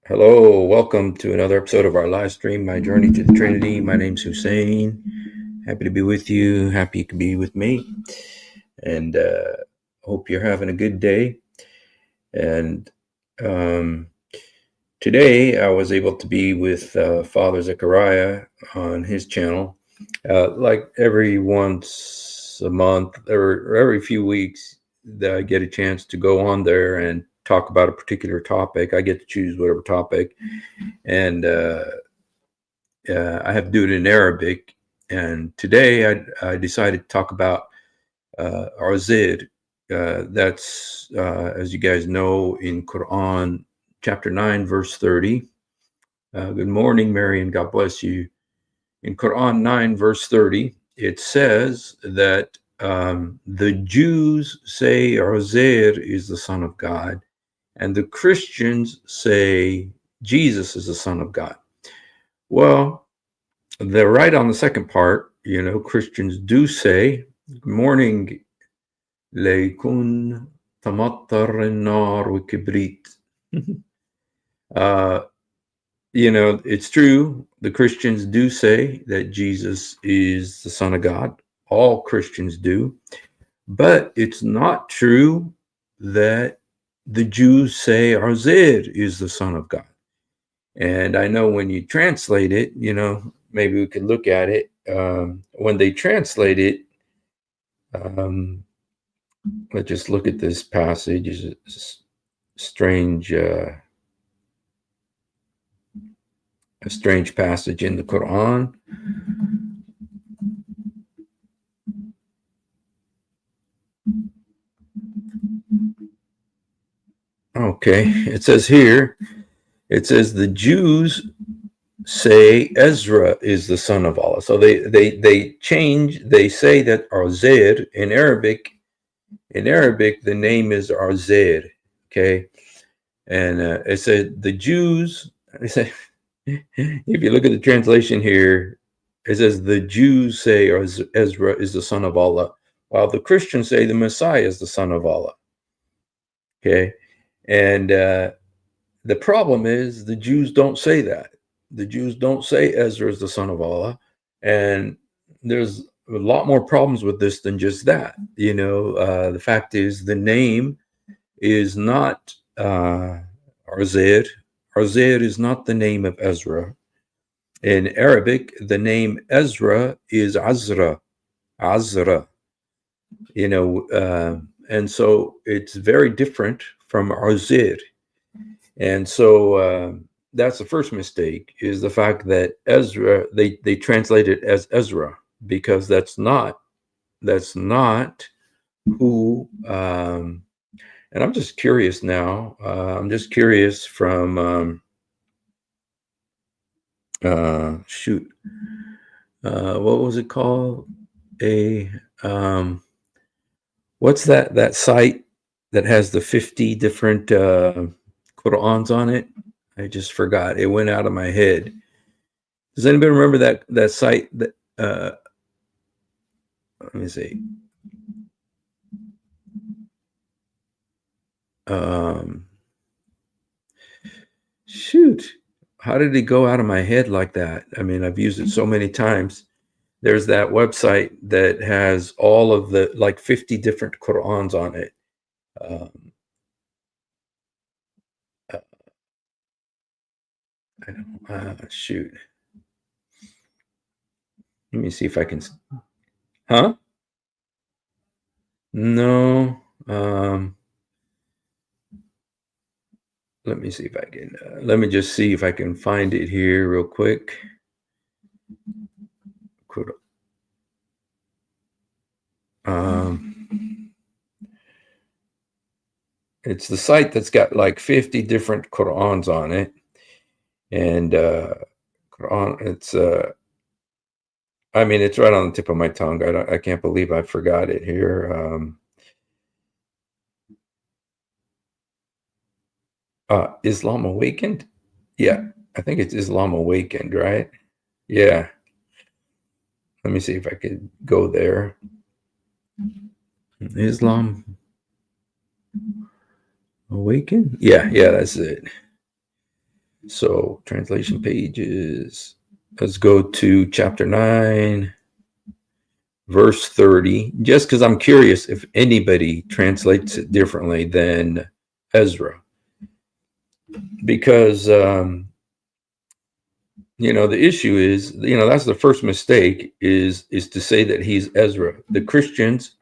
Hello, welcome to another episode of our live stream, My Journey to the Trinity. My name's Hussein. Happy to be with you. Happy you can be with me. And hope you're having a good day. And um, today I was able to be with Father Zechariah on his channel. Like every once a month or every few weeks, that I get a chance to go on there and talk about a particular topic. I get to choose whatever topic. And I have to do it in Arabic. And today I decided to talk about Uzair. That's, as you guys know, in Quran chapter 9, verse 30. Good morning, Mary, and God bless you. In Quran 9, verse 30, it says that the Jews say Uzair is the Son of God, and the Christians say Jesus is the Son of God. Well, they're right on the second part. Christians do say, "Good morning, ليكن تمطر النار وكبريت." uh, it's true. The Christians do say that Jesus is the Son of God. All Christians do. But it's not true that the Jews say Uzair is the Son of God. And I know when you translate it, maybe we could look at it. When they translate it, let's just look at this passage. It's a strange passage in the Quran. Okay, it says here, the Jews say Ezra is the son of Allah. So they say that Uzair in Arabic. In Arabic, the name is Uzair. Okay, and it said the Jews. If you look at the translation here, it says the Jews say Ezra is the son of Allah, while the Christians say the Messiah is the son of Allah. Okay, and the problem is the Jews don't say that. The Jews don't say Ezra is the son of Allah, and there's a lot more problems with this than just that. The fact is the name is not Uzair. Uzair is not the name of Ezra. In Arabic, the name Ezra is Azra. Azra. And so it's very different from Uzair. And so that's the first mistake, is the fact that Ezra, they translate it as Ezra, because that's not who. And I'm just curious now. I'm just curious from what was it called? What's that site that has the 50 different Qur'ans on it? I just forgot. It went out of my head. Does anybody remember that site? That let me see. Shoot, how did it go out of my head like that? I mean, I've used it so many times. There's that website that has all of the 50 different Qur'ans on it. I don't. Shoot. Let me see if I can. Huh? No. Let me see if I can. Let me just see if I can find it here real quick. It's the site that's got 50 different Qur'ans on it, and Quran. It's I mean, it's right on the tip of my tongue. I can't believe I forgot it here. Islam Awakened? Yeah, I think it's Islam Awakened, right? Yeah. Let me see if I could go there. Islam Awakened? Yeah, that's it. So translation pages. Let's go to chapter 9, verse 30. Just because I'm curious if anybody translates it differently than Ezra. Because, the issue is, that's the first mistake is to say that he's Ezra. The Christians,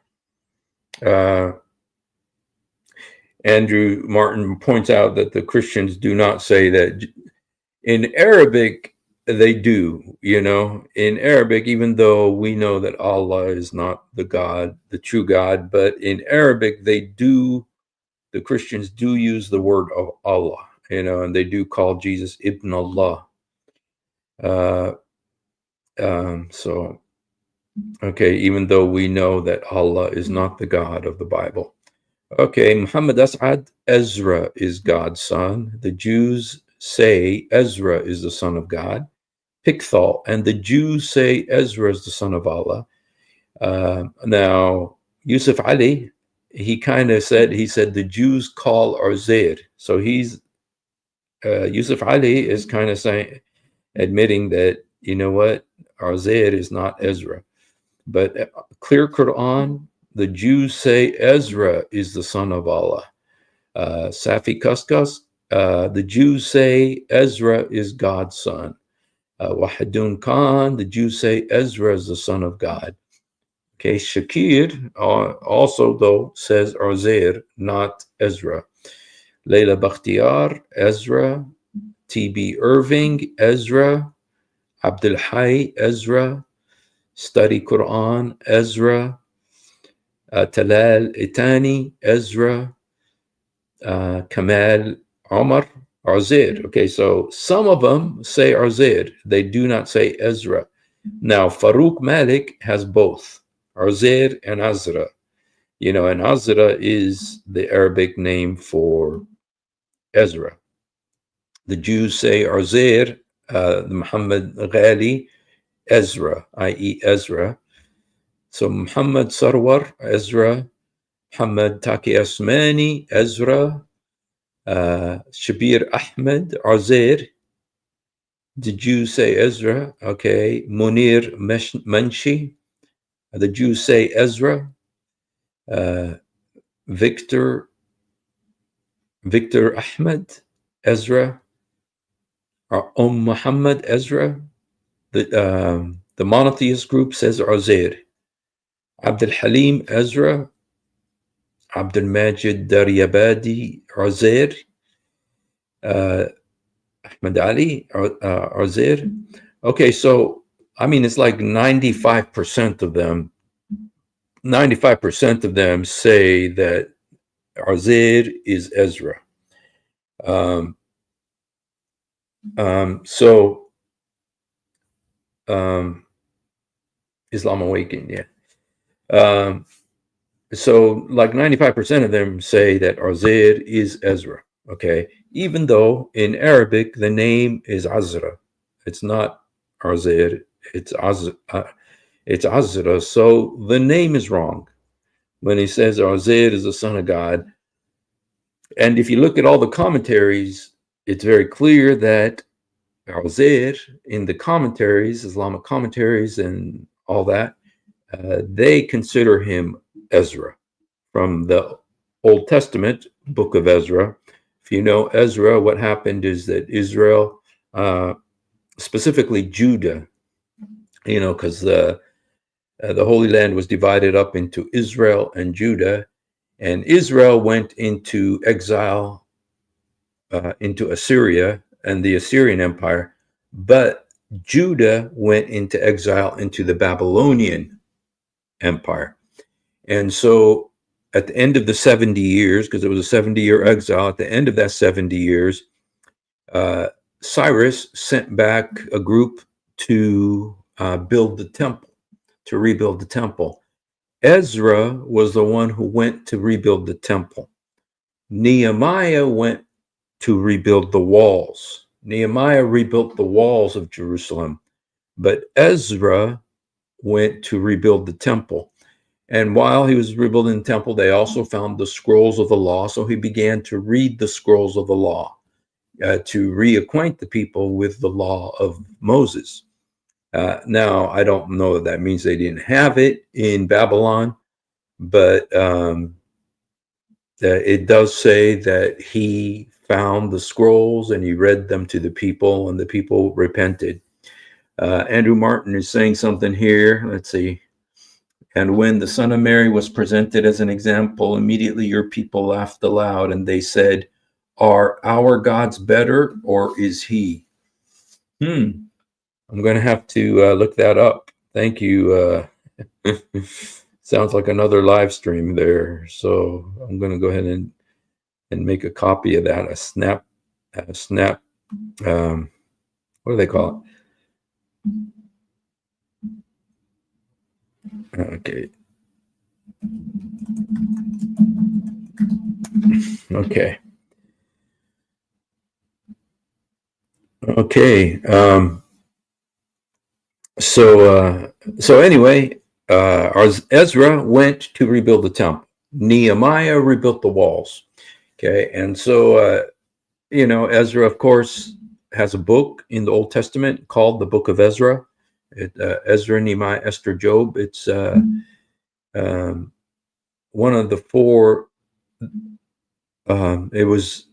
Andrew Martin points out that the Christians do not say that. In Arabic, they do, in Arabic, even though we know that Allah is not the God, the true God, but in Arabic, the Christians do use the word of Allah, and they do call Jesus Ibn Allah. So, okay, even though we know that Allah is not the God of the Bible. Okay, Muhammad As'ad, Ezra is God's son. The Jews say Ezra is the son of God. Pickthall, and the Jews say Ezra is the son of Allah. Now, Yusuf Ali, he said the Jews call Uzair. So Yusuf Ali is kind of admitting that, Uzair is not Ezra. But clear Quran, the Jews say Ezra is the son of Allah. Safi Kuskus, the Jews say Ezra is God's son. Wahidun Khan, the Jews say Ezra is the son of God. Okay, Shakir also, though, says Uzair, not Ezra. Layla Bakhtiyar, Ezra. T.B. Irving, Ezra. Abdul Hayy, Ezra. Study Quran, Ezra. Talal Itani, Ezra. Kamal Omar, Uzair. Okay, so some of them say Uzair. They do not say Ezra. Now, Farouk Malik has both, Uzair and Azra. And Azra is the Arabic name for Ezra. The Jews say Uzair, Muhammad Ghali, Ezra, i.e. Ezra. So Muhammad Sarwar, Ezra. Muhammad Taki Asmani, Ezra. Shabir Ahmed, Uzair. The Jews say Ezra. Okay. Munir Manshi. The Jews say Ezra. Victor Ahmed, Ezra. Muhammad, Ezra. The monotheist group says Uzair. Abdul Halim, Ezra. Abdul Majid Daryabadi, Uzair. Ahmed Ali, Uzair. Okay, so it's like 95% of them. 95% of them say that Uzair is Ezra. Islam Awakened, yeah. So like 95% of them say that Uzair is Ezra. Okay, even though in Arabic the name is Azra, it's not Uzair, it's Azra. So the name is wrong when he says Uzair is the son of God. And if you look at all the commentaries, it's very clear that Uzair in the commentaries, Islamic commentaries and all that, they consider him Ezra from the Old Testament book of Ezra. If you know Ezra, what happened is that Israel, specifically Judah, because the Holy Land was divided up into Israel and Judah, and Israel went into exile into Assyria and the Assyrian Empire, but Judah went into exile into the Babylonian Empire. And so at the end of the 70 years, because it was a 70-year exile, at the end of that 70 years, Cyrus sent back a group to build the temple, to rebuild the temple. Ezra was the one who went to rebuild the temple. Nehemiah went to rebuild the walls. Nehemiah rebuilt the walls of Jerusalem, but Ezra went to rebuild the temple. And while he was rebuilding the temple, they also found the scrolls of the law. So he began to read the scrolls of the law. to reacquaint the people with the law of Moses. Now, I don't know if that means they didn't have it in Babylon, but it does say that he found the scrolls and he read them to the people, and the people repented. Andrew Martin is saying something here. Let's see. And when the son of Mary was presented as an example, immediately your people laughed aloud, and they said, "Are our gods better, or is he?" I'm going to have to look that up. Thank you. Sounds like another live stream there. So I'm going to go ahead and make a copy of that. A snap. What do they call it? Okay. Okay. Okay. So anyway, Ezra went to rebuild the temple. Nehemiah rebuilt the walls. Okay, and so Ezra, of course, has a book in the Old Testament called the Book of Ezra. Ezra, Nehemiah, Esther, Job. It's one of the four. It was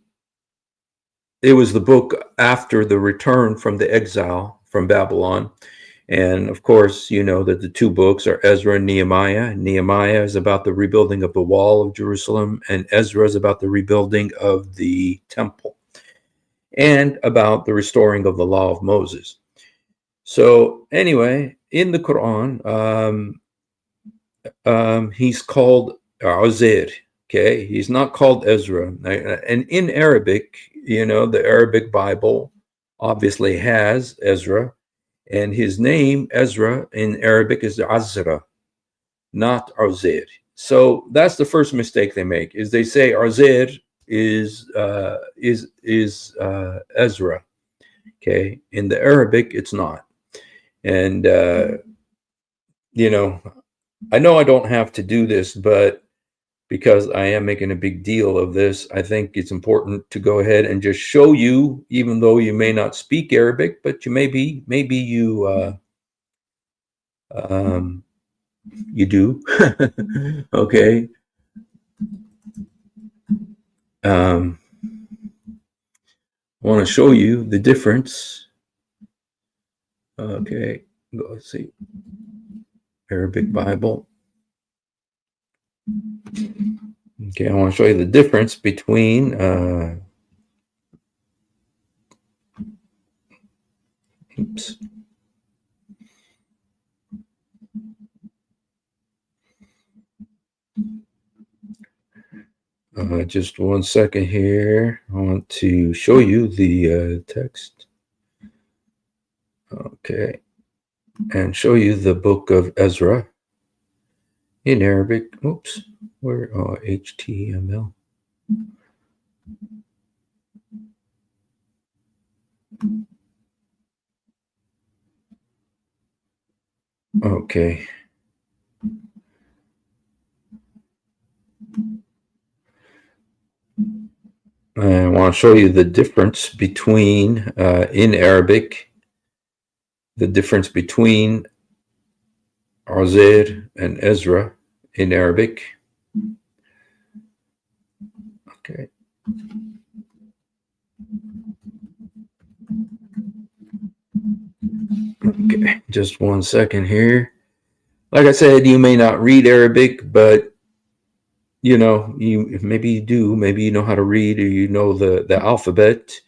the book after the return from the exile from Babylon. And of course, you know that the two books are Ezra and Nehemiah. Nehemiah is about the rebuilding of the wall of Jerusalem, and Ezra is about the rebuilding of the temple and about the restoring of the law of Moses. So anyway, in the Quran, he's called Uzair. Okay, he's not called Ezra. And in Arabic, the Arabic Bible obviously has Ezra. And his name, Ezra, in Arabic is Azra, not Uzair. So that's the first mistake they make, is they say Uzair is Ezra. Okay, in the Arabic, it's not. And I know I don't have to do this, but because I am making a big deal of this, I think it's important to go ahead and just show you, even though you may not speak Arabic, but you maybe you you do. Okay. I want to show you the difference. Okay, let's see. Arabic Bible. Okay, I want to show you the difference between oops. Just 1 second here. I want to show you the text. Okay. And show you the book of Ezra in Arabic. Oops. Where? Oh, HTML. Okay. I want to show you the difference between, in Arabic, the difference between Uzair and Ezra in Arabic. Okay. Okay, just 1 second here. Like I said, you may not read Arabic, but maybe you do, maybe you know how to read, or you know the alphabet.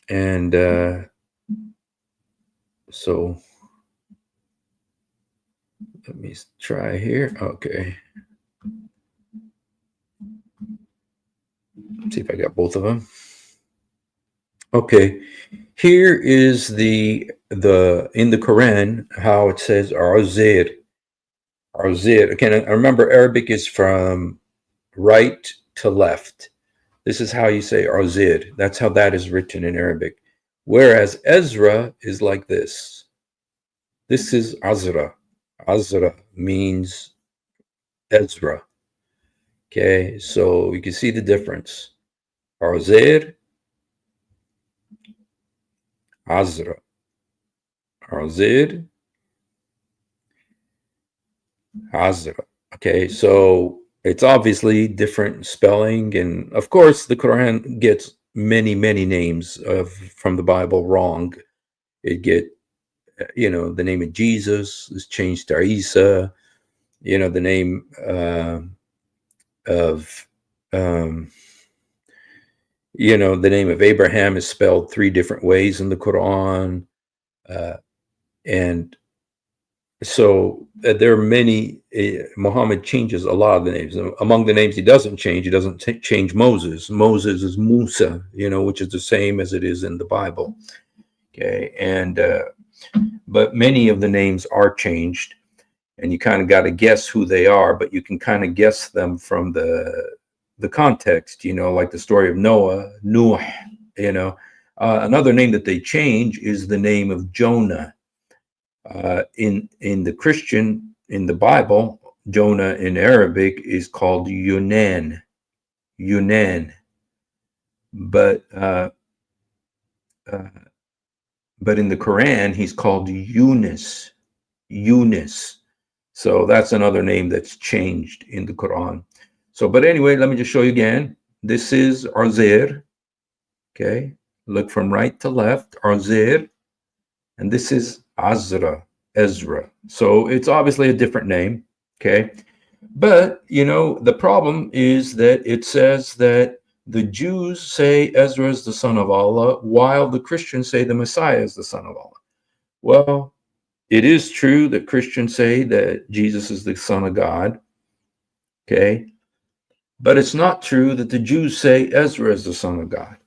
And so let me try here. Okay. Let's see if I got both of them. Okay. Here is the in the Quran how it says Uzair. Uzair. Again, I remember Arabic is from right to left. This is how you say Uzair. That's how that is written in Arabic. Whereas Ezra is like this. This is Azra. Azra means Ezra. Okay, so you can see the difference. Uzair, Azra. Uzair, Azra. Okay, so it's obviously different spelling, and of course, the Quran gets many, many names from the Bible wrong. It get, the name of Jesus is changed to Isa. The name of, um, the name of Abraham is spelled three different ways in the Quran, and so there are many. Muhammad changes a lot of the names. Among the names he doesn't change, he doesn't change Moses. Moses is Musa, which is the same as it is in the Bible. Okay, and but many of the names are changed, and you kind of got to guess who they are, but you can kind of guess them from the context. Like the story of Noah, Nuh. Another name that they change is the name of Jonah. In the Bible, Jonah in Arabic is called Yunan, but but in the Quran he's called Yunus. So that's another name that's changed in the Quran. So, but anyway, let me just show you again. This is Uzair. Okay, look from right to left, Uzair, and this is Ezra. So it's obviously a different name. Okay. But, the problem is that it says that the Jews say Ezra is the son of Allah, while the Christians say the Messiah is the son of Allah. Well, it is true that Christians say that Jesus is the son of God. Okay. But it's not true that the Jews say Ezra is the son of God.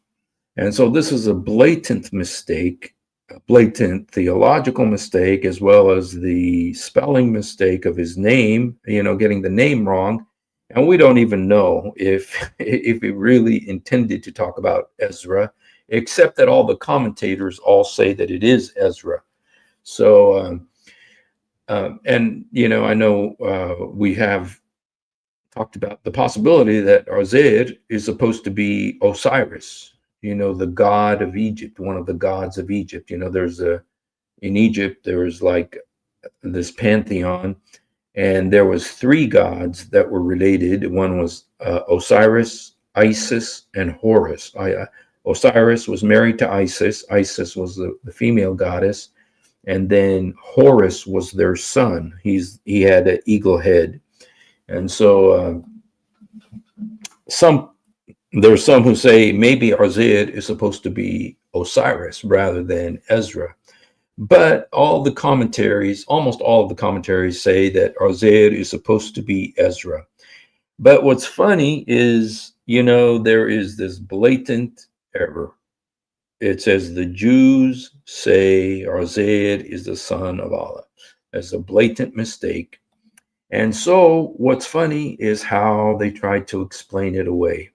And so this is a blatant mistake, a blatant theological mistake, as well as the spelling mistake of his name, getting the name wrong. And we don't even know if he really intended to talk about Ezra, except that all the commentators all say that it is Ezra. So, and, I know we have talked about the possibility that Uzair is supposed to be Osiris, the god of Egypt, one of the gods of Egypt. In Egypt, there was like this pantheon, and there was three gods that were related. One was Osiris, Isis, and Horus. Osiris was married to Isis. Isis was the female goddess, and then Horus was their son. He had an eagle head, and so there's some who say maybe Uzair is supposed to be Osiris rather than Ezra. But almost all of the commentaries say that Uzair is supposed to be Ezra. But what's funny is, there is this blatant error. It says the Jews say Uzair is the son of Allah. That's a blatant mistake. And so what's funny is how they tried to explain it away.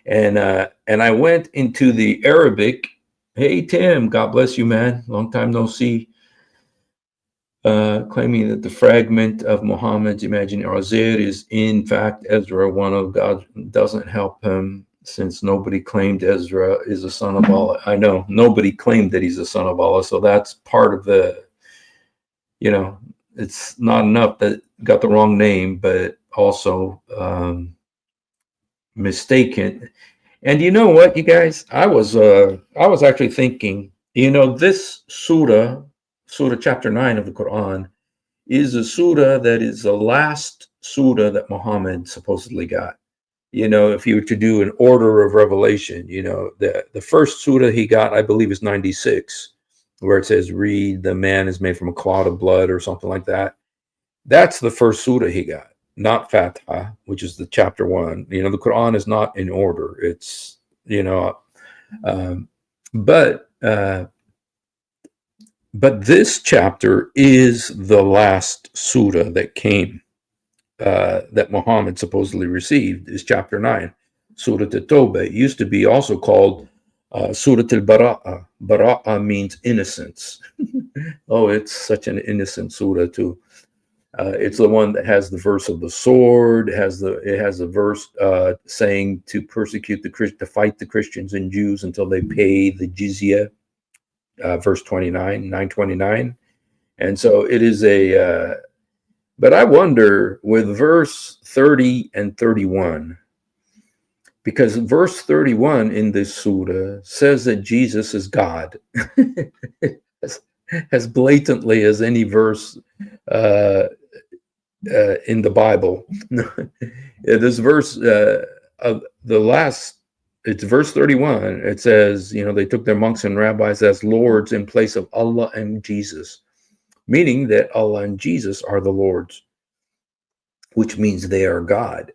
And I went into the Arabic. Hey Tim, God bless you, man. Long time no see. Claiming that the fragment of Muhammad's imagined Uzair is in fact Ezra, one of God, doesn't help him, since nobody claimed Ezra is a son of Allah. I know nobody claimed that he's a son of Allah, so that's part of the, it's not enough that got the wrong name, but also mistaken. And you know what, you guys, I was actually thinking, this surah chapter 9 of the Quran is a surah that is the last surah that Muhammad supposedly got. If you were to do an order of revelation, the first surah he got, I believe, is 96, where it says, read, the man is made from a clot of blood or something like that. That's the first surah he got, not Fatiha, which is the chapter 1. The Quran is not in order. It's, but this chapter is the last surah that came, that Muhammad supposedly received, is chapter 9, Surah At-Tawbah. It used to be also called Surah Al-Bara'ah. Bara'ah means innocence. Oh, it's such an innocent surah too. It's the one that has the verse of the sword. It has a verse saying to persecute to fight the Christians and Jews until they pay the jizya. Verse 29, 929. And so it is a. But I wonder with verse 30 and 31, because verse 31 in this surah says that Jesus is God, as blatantly as any verse in the Bible. This verse of the last, it's verse 31. It says, they took their monks and rabbis as lords in place of Allah and Jesus, meaning that Allah and Jesus are the lords, which means they are God.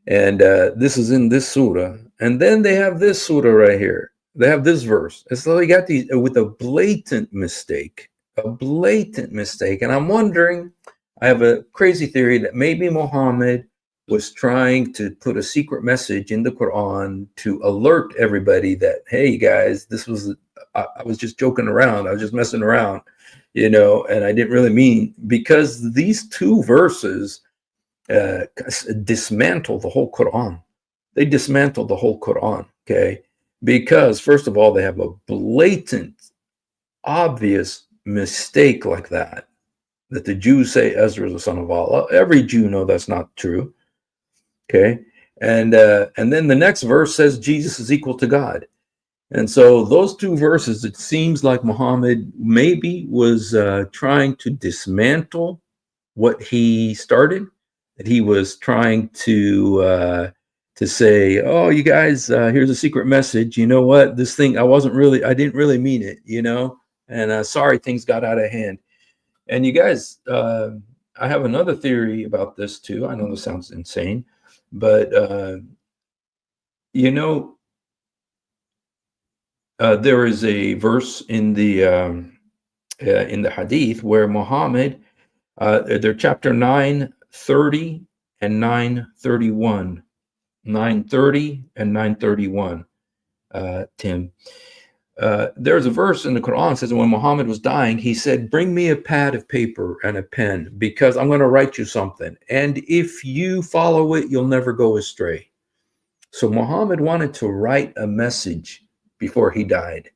And this is in this surah. And then they have this surah right here. They have this verse. And so they got these with a blatant mistake. And I'm wondering, I have a crazy theory that maybe Muhammad was trying to put a secret message in the Quran to alert everybody that, hey guys, I was just joking around. I was just messing around, and I didn't really mean, because these two verses dismantle the whole Quran. They dismantle the whole Quran, okay? Because first of all, they have a blatant, obvious mistake like that the Jews say Ezra is the son of Allah. Every Jew knows that's not true, okay? And then the next verse says Jesus is equal to God. And so those two verses, it seems like Muhammad maybe was trying to dismantle what he started. That he was trying to say, oh, you guys, here's a secret message. You know what? This thing, I didn't really mean it, and sorry, things got out of hand. And you guys, I have another theory about this too. I know this sounds insane, but there is a verse in the Hadith where Muhammad, they're chapter 9:30 and 9:31, 9:30 and 9:31. Tim, there's a verse in the Quran that says when Muhammad was dying, he said, "Bring me a pad of paper and a pen because I'm going to write you something, and if you follow it, you'll never go astray." So Muhammad wanted to write a message before he died,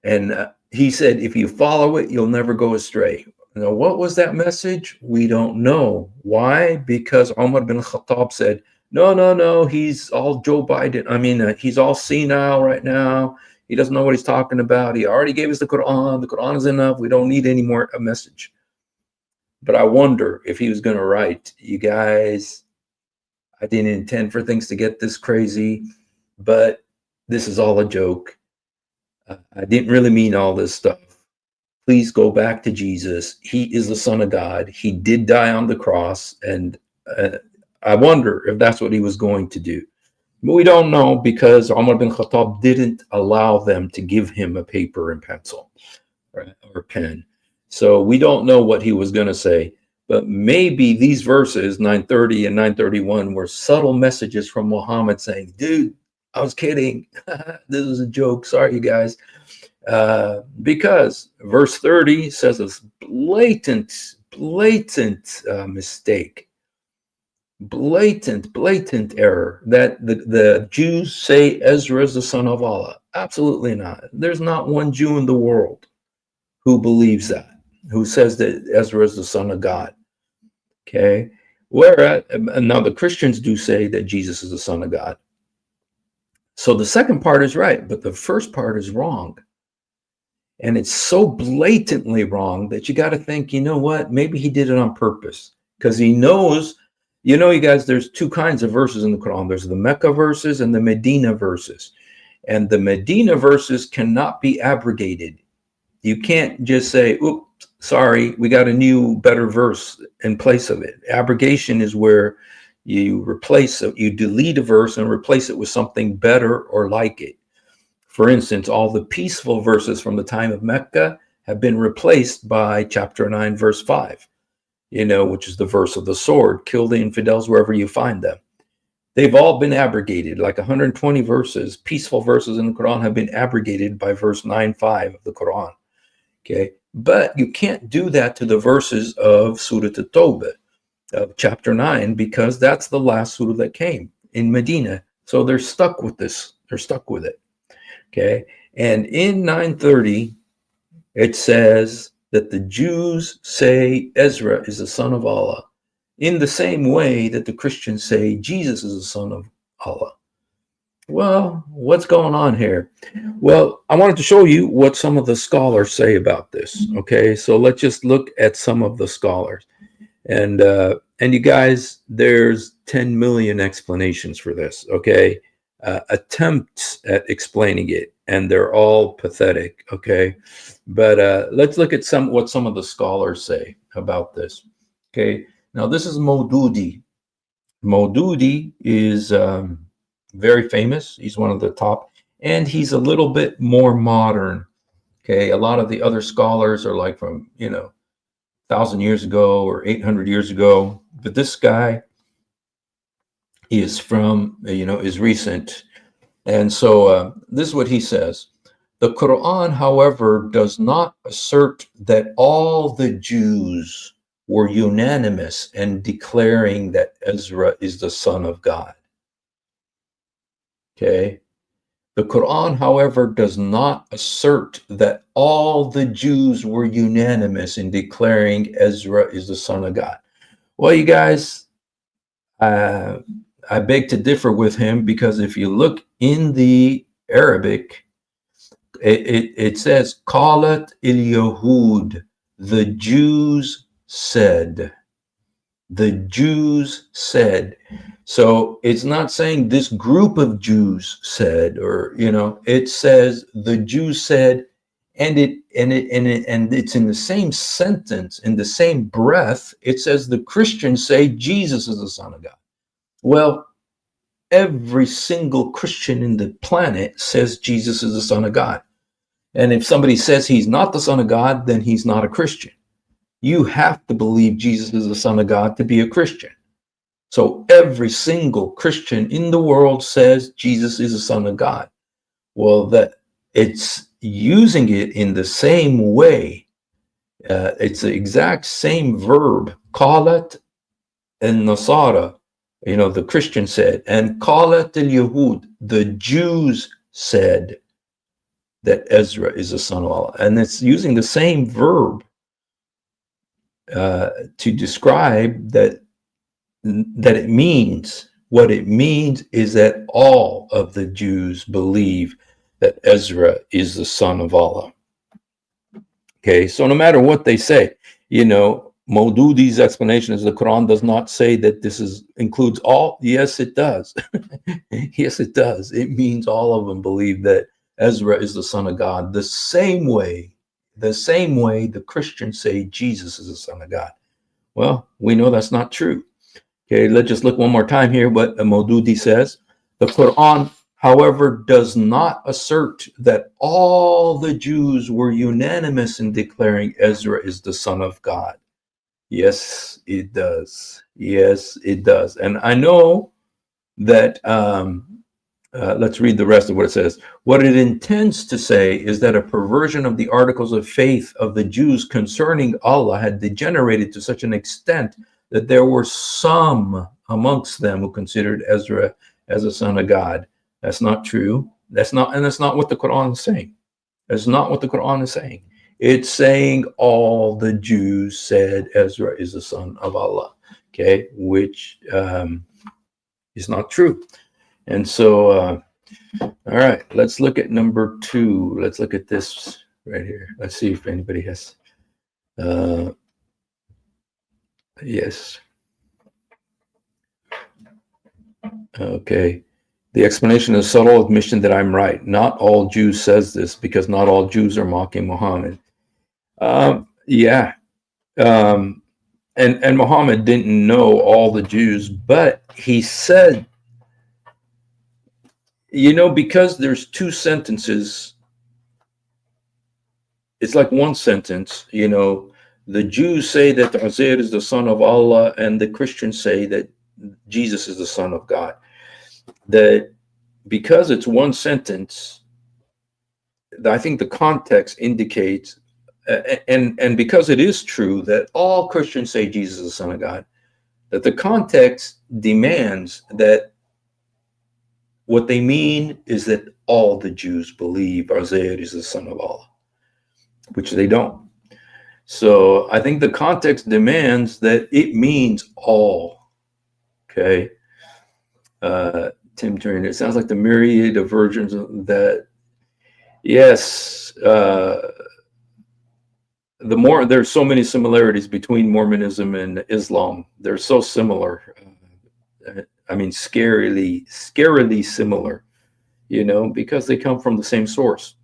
and he said, "If you follow it, you'll never go astray." Now, what was that message? We don't know. Why? Because Umar bin Khattab said, no, he's all Joe Biden. I mean, he's all senile right now. He doesn't know what he's talking about. He already gave us the Quran. The Quran is enough. We don't need any more a message. But I wonder if he was going to write, you guys, I didn't intend for things to get this crazy, but this is all a joke. I didn't really mean all this stuff. Please go back to Jesus. He is the Son of God. He did die on the cross. And I wonder if that's what he was going to do. But we don't know because Umar bin Khattab didn't allow them to give him a paper and pencil or pen. So we don't know what he was going to say. But maybe these verses, 9:30 and 9:31, were subtle messages from Muhammad saying, dude, I was kidding. This was a joke. Sorry, you guys. Because verse 30 says a blatant mistake, blatant error that the Jews say Ezra is the son of Allah. Absolutely not. There's not one Jew in the world who believes that, who says that Ezra is the son of God. Okay. Whereas now the Christians do say that Jesus is the son of God. So the second part is right, but the first part is wrong. And it's so blatantly wrong that you got to think, you know what? Maybe he did it on purpose because he knows, you guys, there's two kinds of verses in the Quran. There's the Mecca verses and the Medina verses. And the Medina verses cannot be abrogated. You can't just say, oops, sorry, we got a new, better verse in place of it. Abrogation is where you delete a verse and replace it with something better or like it. For instance, all the peaceful verses from the time of Mecca have been replaced by chapter 9, verse 5, which is the verse of the sword. Kill the infidels wherever you find them. They've all been abrogated. Like 120 verses, peaceful verses in the Quran have been abrogated by verse 9:5 of the Quran. Okay. But you can't do that to the verses of Surah At-Tawbah, of chapter 9, because that's the last surah that came in Medina. So they're stuck with this. They're stuck with it. Okay. And in 930, it says that the Jews say Ezra is the son of Allah in the same way that the Christians say Jesus is the son of Allah. Well, what's going on here? Well, I wanted to show you what some of the scholars say about this. Okay, so let's just look at some of the scholars. And you guys, there's 10 million explanations for this. Okay, attempts at explaining it, and they're all pathetic. Okay, but let's look at what some of the scholars say about this. Okay, now this is Maududi. Maududi is very famous. He's one of the top, and he's a little bit more modern. Okay, a lot of the other scholars are like from 1,000 years ago or 800 years ago, but this guy is from is recent, and so this is what he says. The Quran, however, does not assert that all the Jews were unanimous in declaring that Ezra is the son of God. Okay. The Quran, however, does not assert that all the Jews were unanimous in declaring Ezra is the son of God. Well, you guys, I beg to differ with him, because if you look in the Arabic, it says, Qalat il-Yahud, the Jews said. The Jews said. So it's not saying this group of Jews said, or it says the Jews said, and it's in the same sentence, in the same breath, it says the Christians say Jesus is the Son of God. Well, every single Christian in the planet says Jesus is the Son of God. And if somebody says he's not the Son of God, then he's not a Christian. You have to believe Jesus is the Son of God to be a Christian. So every single Christian in the world says Jesus is the Son of God. Well, that it's using it in the same way. It's the exact same verb. Qalat al-Nasara, the Christian said, and Qalat al-Yahud, the Jews said that Ezra is the son of Allah. And it's using the same verb to describe that it means, what it means is that all of the Jews believe that Ezra is the son of Allah. Okay, so no matter what they say, Maududi's explanation is the Quran does not say that this includes all. Yes, it does. Yes, it does. It means all of them believe that Ezra is the son of God, the same way the Christians say Jesus is the son of God. Well, we know that's not true. Okay, let's just look one more time here what Maududi says. The Quran, however, does not assert that all the Jews were unanimous in declaring Ezra is the son of God. Yes, it does. Yes, it does. And I know that, let's read the rest of what it says. What it intends to say is that a perversion of the articles of faith of the Jews concerning Allah had degenerated to such an extent that there were some amongst them who considered Ezra as a son of God. That's not true. That's not what the Quran is saying. That's not what the Quran is saying. It's saying all the Jews said Ezra is the son of Allah. Okay, which is not true. And so, all right, let's look at number 2. Let's look at this right here. Let's see if anybody has. Yes. Okay. The explanation is a subtle admission that I'm right. Not all Jews says this, because not all Jews are mocking Muhammad. Yeah. And Muhammad didn't know all the Jews, but he said, because there's 2 sentences, it's like one sentence, the Jews say that Uzair is the son of Allah, and the Christians say that Jesus is the son of God. That because it's one sentence, I think the context indicates and because it is true that all Christians say Jesus is the Son of God, that the context demands that what they mean is that all the Jews believe Uzair is the Son of Allah, which they don't. So I think the context demands that it means all. Okay. Tim Turner, it sounds like the myriad of versions of that. Yes. There's so many similarities between Mormonism and Islam. They're so similar. I mean, scarily similar, because they come from the same source.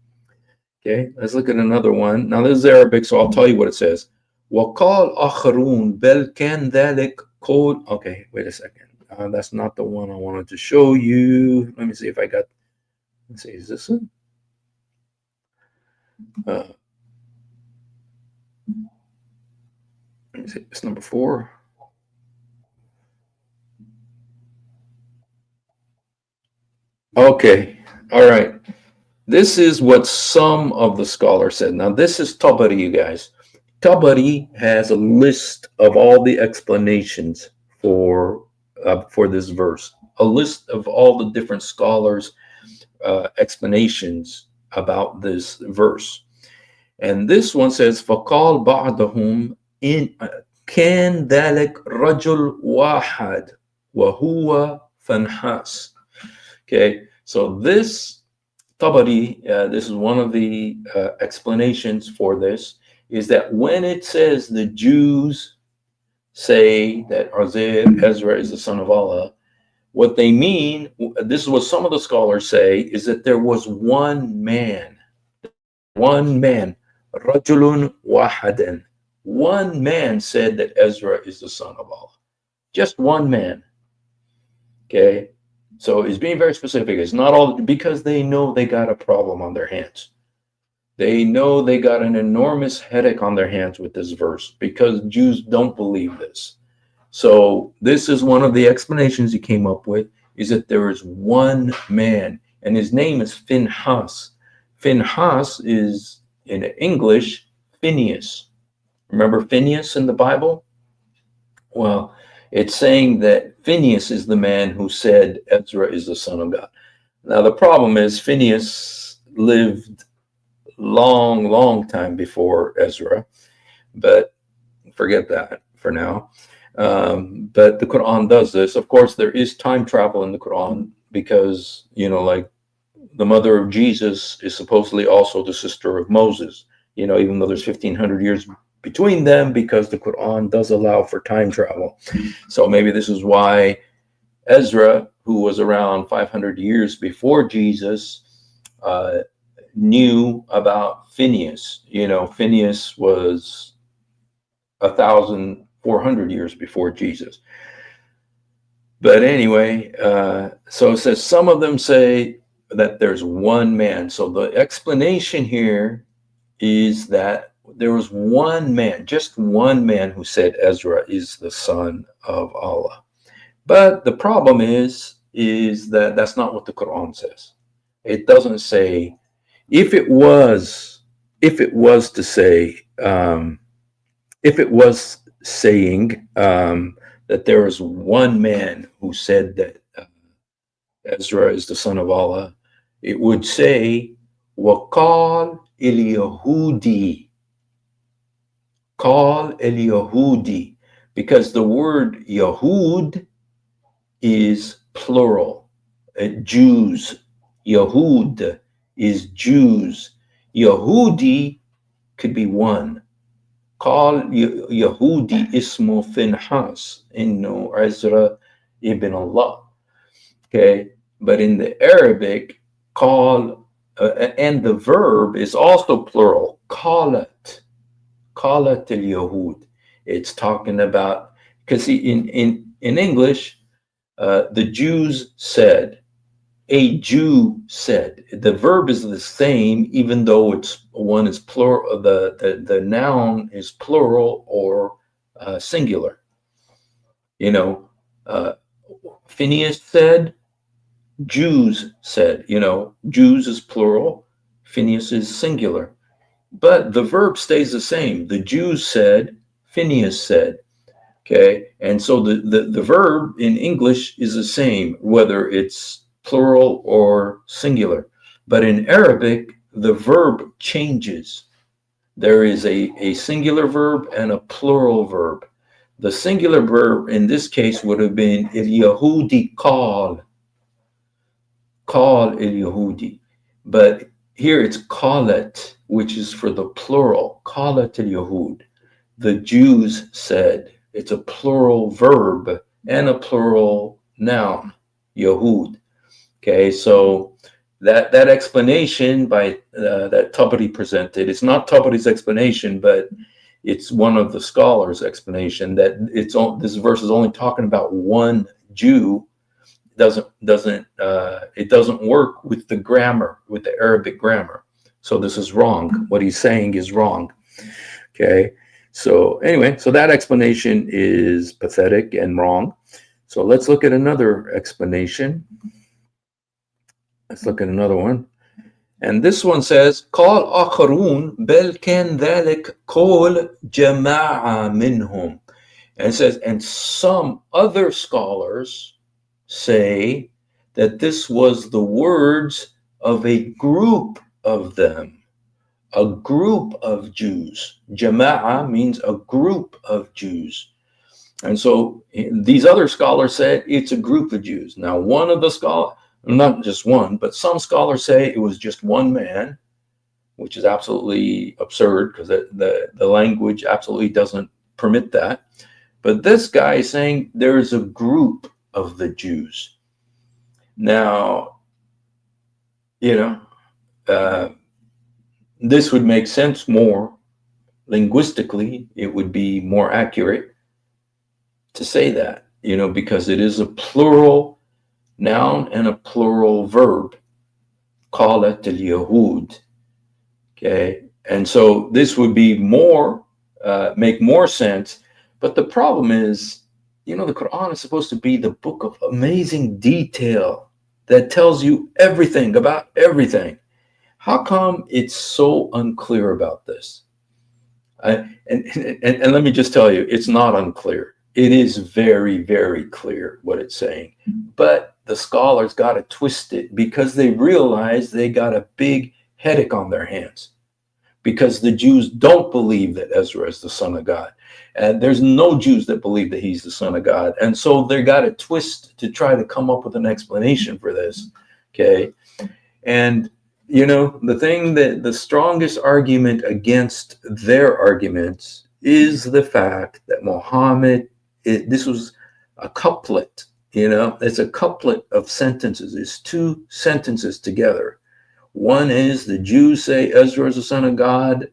Okay, let's look at another one. Now, this is Arabic, so I'll tell you what it says. وَقَالْ آخَرُونَ بَلْ كَانْ ذَلِكَ قَوْلٌ. Okay, wait a second. That's not the one I wanted to show you. Let me see if I got. Let's see, is this it? Let me see, it's number 4. Okay, all right. This is what some of the scholars said. Now, this is Tabari, you guys. Tabari has a list of all the explanations for this verse, a list of all the different scholars' explanations about this verse. And this one says, فَقَالْ بَعْضَهُمْ إِنْ كَانَ ذَلِكَ رَجُلٌ وَاحِدٌ وَهُوَ فَنْحَاسٌ. Okay, so this Tabari, this is one of the explanations for this, is that when it says the Jews say that Uzair, Ezra is the son of Allah, what they mean, this is what some of the scholars say, is that there was one man, Rajulun Wahadan. One man said that Ezra is the son of Allah. Just one man. Okay. So he's being very specific. It's not all because they know they got a problem on their hands. They know they got an enormous headache on their hands with this verse because Jews don't believe this. So this is one of the explanations he came up with, is that there is one man, and his name is Phinehas. Phinehas is, in English, Phineas. Remember Phineas in the Bible? Well, it's saying that Phineas is the man who said Ezra is the son of God. Now, the problem is Phineas lived long time before Ezra, but forget that for now. But the Quran does this. Of course, there is time travel in the Quran because, like the mother of Jesus is supposedly also the sister of Moses, even though there's 1,500 years between them, because the Quran does allow for time travel. So maybe this is why Ezra, who was around 500 years before Jesus, knew about Phineas. Phineas was 1,400 years before Jesus. But anyway, so it says some of them say that there's one man. So the explanation here is that there was one man, just one man, who said Ezra is the son of Allah. But the problem is that that's not what the Quran says. It doesn't say. If it was saying that there is one man who said that Ezra is the son of Allah, it would say وَقَالْ الْيَهُودِي. Call el-Yahudi, because the word Yahud is plural. Jews. Yahud is Jews. Yahudi could be one. Call Yahudi ismu Phinehas inno Ezra ibn Allah. Okay, but in the Arabic, call and the verb is also plural. Qalat al-Yahud. It's talking about, because in English, the Jews said, a Jew said. The verb is the same, even though one is plural. The noun is plural or singular. Phineas said, Jews said. Jews is plural, Phineas is singular. but the verb stays the same. The Jews said, Phineas said. Okay, and so the verb in English is the same, whether it's plural or singular. But in Arabic, the verb changes. There is a singular verb and a plural verb. The singular verb in this case would have been il-Yahudi call il-Yahudi. But here it's qalat, which is for the plural, qalat il-Yahud. The Jews said. It's a plural verb and a plural noun, Yahud. Okay, so that explanation by that Tabari presented, it's not Tabari's explanation, but it's one of the scholars' explanation that this verse is only talking about one Jew. It doesn't work with the grammar, with the Arabic grammar. So this is wrong. What he's saying is wrong. Okay. So anyway, so that explanation is pathetic and wrong. So let's look at another explanation. Let's look at another one. And this one says, قال آخرون بل كان ذلك قول جماعة منهم. And it says, and some other scholars say that this was the words of a group of them. A group of Jews. Jama'a means a group of Jews. And so these other scholars said it's a group of Jews. Now, one of the scholars, not just one, but some scholars say it was just one man, which is absolutely absurd because the language absolutely doesn't permit that. But this guy is saying there is a group of the Jews. Now, this would make sense more linguistically. It would be more accurate to say that, because it is a plural noun and a plural verb. Qalat al-Yahud. Okay, and so this would be make more sense. But the problem is, the Quran is supposed to be the book of amazing detail that tells you everything about everything. How come it's so unclear about this? And let me just tell you, it's not unclear. It is very, very clear what it's saying. But the scholars got to twist it because they realize they got a big headache on their hands. Because the Jews don't believe that Ezra is the son of God. And there's no Jews that believe that he's the son of God. And so they got to twist to try to come up with an explanation for this. Okay. And the strongest argument against their arguments is the fact that Muhammad, this was a couplet, it's a couplet of sentences. It's two sentences together. One is the Jews say Ezra is the son of God,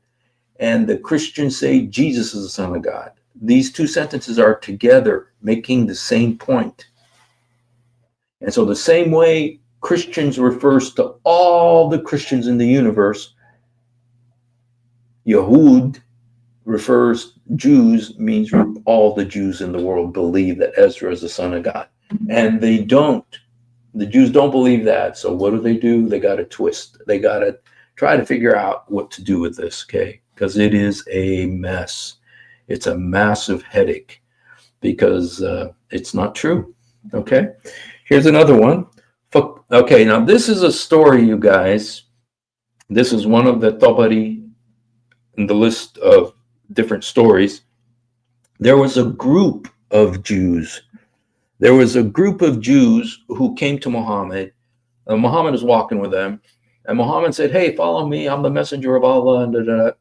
and the Christians say Jesus is the son of God. These two sentences are together making the same point. And so the same way Christians refers to all the Christians in the universe, Yahud Jews means all the Jews in the world believe that Ezra is the son of God. And they don't. The Jews don't believe that. So what do? They got to twist. They got to try to figure out what to do with this, okay? Because it is a mess. It's a massive headache because it's not true, okay? Here's another one. Okay, now this is a story, you guys. This is one of the Tabari in the list of different stories. There was a group of Jews. There was a group of Jews who came to Muhammad. Muhammad is walking with them. And Muhammad said, hey, follow me. I'm the messenger of Allah.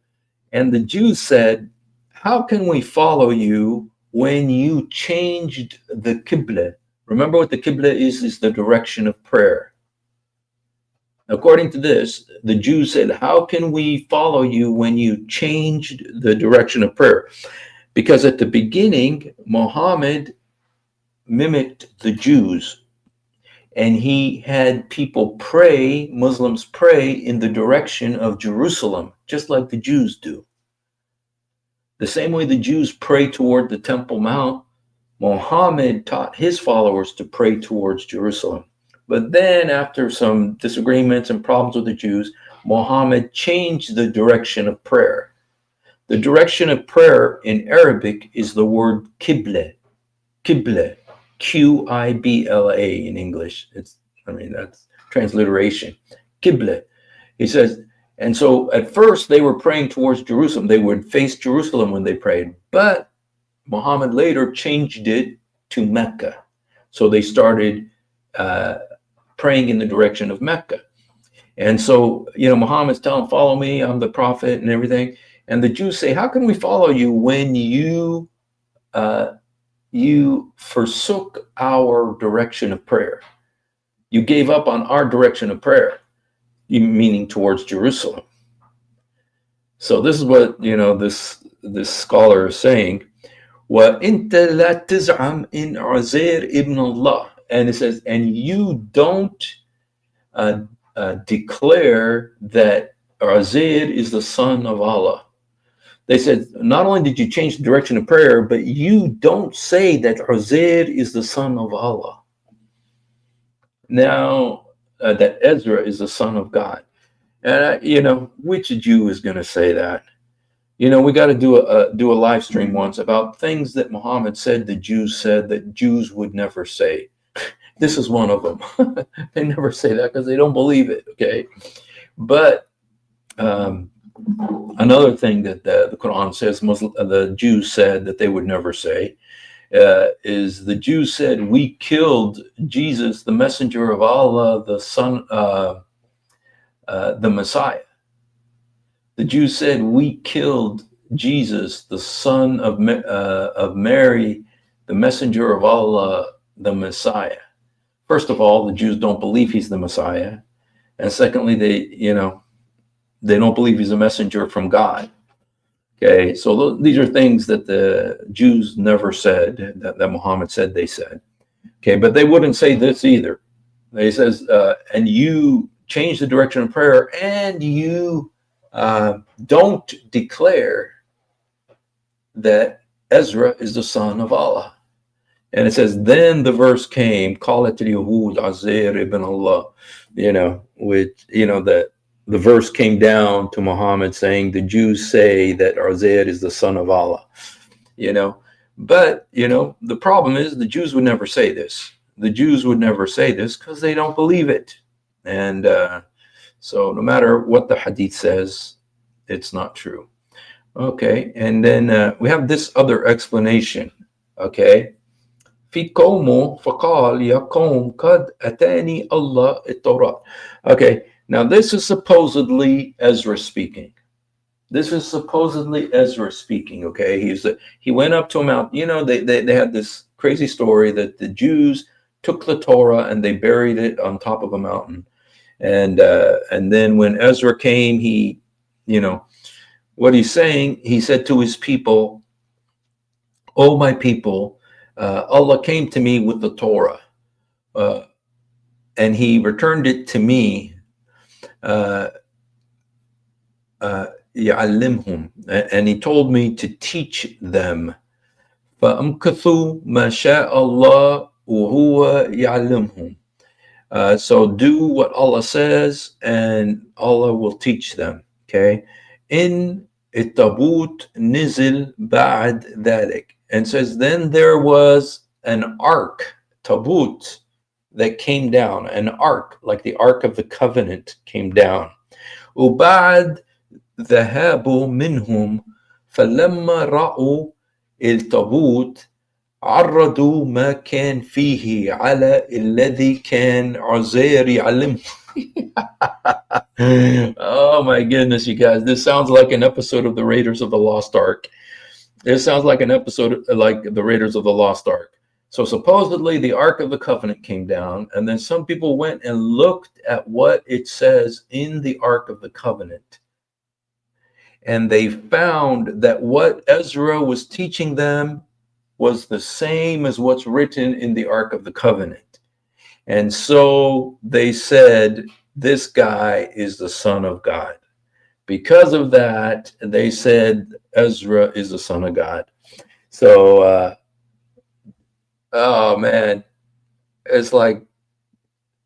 And the Jews said, how can we follow you when you changed the Qibla? Remember what the Qibla is the direction of prayer. According to this, the Jews said, how can we follow you when you changed the direction of prayer? Because at the beginning, Muhammad mimicked the Jews, and he had people pray, Muslims pray in the direction of Jerusalem, just like the Jews do. The same way the Jews pray toward the Temple Mount, Muhammad taught his followers to pray towards Jerusalem. But then after some disagreements and problems with the Jews, Muhammad changed the direction of prayer. The direction of prayer in Arabic is the word qibla. Qibla, Qibla in English. That's transliteration. Qibla. He says, and so at first they were praying towards Jerusalem. They would face Jerusalem when they prayed, but Muhammad later changed it to Mecca. So they started praying in the direction of Mecca. And so, Muhammad's telling, follow me, I'm the prophet and everything. And the Jews say, how can we follow you when you forsook our direction of prayer? You gave up on our direction of prayer, meaning towards Jerusalem. So this is what, this scholar is saying. وَإِنْتَ لَا تَزْعَمْ إِنْ عُزَيْرَ إِبْنَ اللَّهِ. And it says, and you don't declare that Uzair is the son of Allah. They said, not only did you change the direction of prayer, but you don't say that Uzair is the son of Allah. Now, that Ezra is the son of God. And, which Jew is going to say that? We got to do a live stream once about things that Muhammad said the Jews said that Jews would never say. This is one of them. They never say that because they don't believe it, okay? But another thing that the Quran says the Jews said that they would never say is the Jews said, we killed Jesus, the messenger of Allah, the son, the Messiah. The Jews said, we killed Jesus, the son of Mary, the messenger of Allah, the Messiah. First of all, the Jews don't believe he's the Messiah. And secondly, they don't believe he's a messenger from God. Okay, so these are things that the Jews never said, that Muhammad said they said. Okay, but they wouldn't say this either. He says, and you change the direction of prayer, and you don't declare that Ezra is the son of Allah. And it says, then the verse came, Qalat al-Yahud Uzair ibn Allah, which, that the verse came down to Muhammad saying, the Jews say that Uzair is the son of Allah, But, the problem is the Jews would never say this. The Jews would never say this because they don't believe it. And so no matter what the hadith says, it's not true. Okay, and then we have this other explanation. Okay. في قومه فقال يا قوم قد أتاني الله التوراة. Okay, now this is supposedly Ezra speaking. This is supposedly Ezra speaking. Okay, he went up to a mountain. They had this crazy story that the Jews took the Torah and they buried it on top of a mountain. And then when Ezra came, he, what he's saying, he said to his people, "Oh, my people, Allah came to me with the Torah, and he returned it to me, يعلمهم, and he told me to teach them. فأمكثوا ما شاء الله وهو يعلمهم. So do what Allah says, and Allah will teach them." Okay. In التابوت نزل بعد ذلك, and says then there was an ark, tabut, that came down, an ark like the Ark of the Covenant came down. وبعد ذهابوا منهم فلما رأوا التابوت عرضوا ما كان فيه على الذي كان عزير يعلمه. Oh my goodness, you guys, this sounds like an episode of the Raiders of the Lost Ark. This sounds like an episode like the Raiders of the Lost Ark. So supposedly the Ark of the Covenant came down, and then some people went and looked at what it says in the Ark of the Covenant. And they found that what Ezra was teaching them was the same as what's written in the Ark of the Covenant. And so they said, this guy is the Son of God. Because of that, they said Ezra is the Son of God. So, oh man, it's like,